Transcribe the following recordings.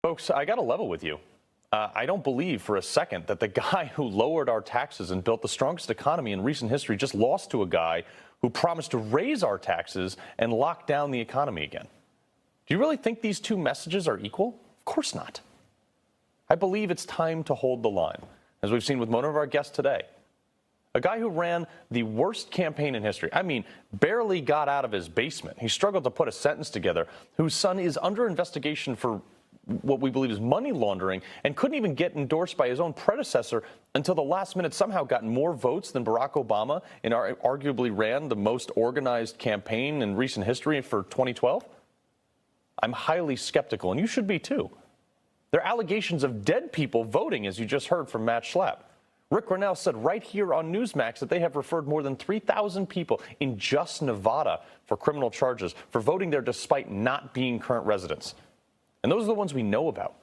Folks, I got to level with you. I don't believe for a second that the guy who lowered our taxes and built the strongest economy in recent history just lost to a guy who promised to raise our taxes and lock down the economy again. Do you really think these two messages are equal? Of course not. I believe it's time to hold the line, as we've seen with one of our guests today. A guy who ran the worst campaign in history. I mean, barely got out of his basement. He struggled to put a sentence together, whose son is under investigation for what we believe is money laundering, and couldn't even get endorsed by his own predecessor until the last minute, somehow got more votes than Barack Obama and arguably ran the most organized campaign in recent history for 2012? I'm highly skeptical, and you should be too. There are allegations of dead people voting, as you just heard from Matt Schlapp. Rick Grenell said right here on Newsmax that they have referred more than 3,000 people in just Nevada for criminal charges for voting there despite not being current residents. And those are the ones we know about.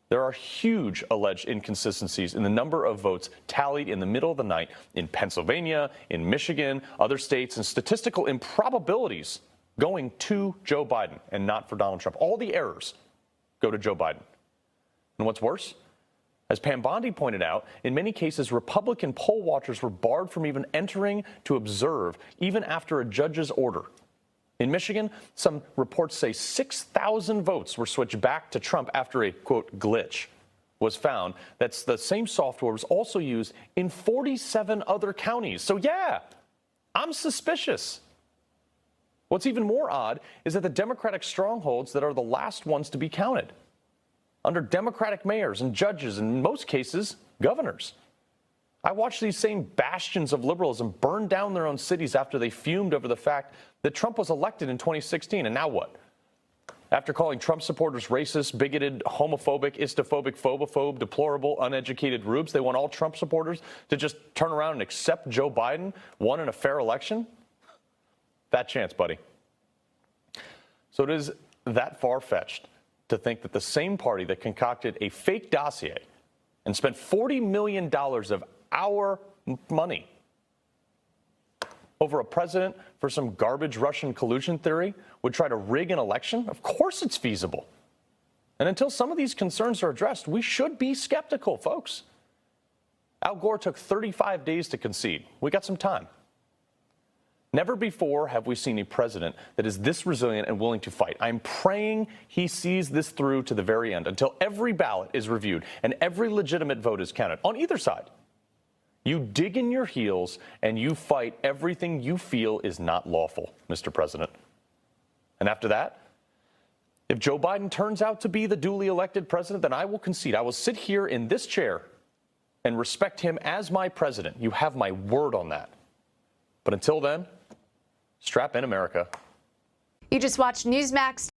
There are huge alleged inconsistencies in the number of votes tallied in the middle of the night in Pennsylvania, in Michigan, other states, and statistical improbabilities going to Joe Biden and not for Donald Trump. All the errors go to Joe Biden. And what's worse? As Pam Bondi pointed out, in many cases, Republican poll watchers were barred from even entering to observe, even after a judge's order. In Michigan, some reports say 6,000 votes were switched back to Trump after a, quote, glitch was found. That's the same software was also used in 47 other counties. So, yeah, I'm suspicious. What's even more odd is that the Democratic strongholds that are the last ones to be counted, under Democratic mayors and judges, and in most cases, governors. I watched these same bastions of liberalism burn down their own cities after they fumed over the fact that Trump was elected in 2016. And now what? After calling Trump supporters racist, bigoted, homophobic, istophobic, phobophobe, deplorable, uneducated rubes, they want all Trump supporters to just turn around and accept Joe Biden won in a fair election? That chance, buddy. So it is that far-fetched to think that the same party that concocted a fake dossier and spent $40 million of our money over a president for some garbage Russian collusion theory would try to rig an election? Of course it's feasible. And until some of these concerns are addressed, we should be skeptical, folks. Al Gore took 35 days to concede. We got some time. Never before have we seen a president that is this resilient and willing to fight. I'm praying he sees this through to the very end, until every ballot is reviewed and every legitimate vote is counted on either side. You dig in your heels and you fight everything you feel is not lawful, Mr. President. And after that, if Joe Biden turns out to be the duly elected president, then I will concede. I will sit here in this chair and respect him as my president. You have my word on that. But until then, strap in, America. You just watched Newsmax.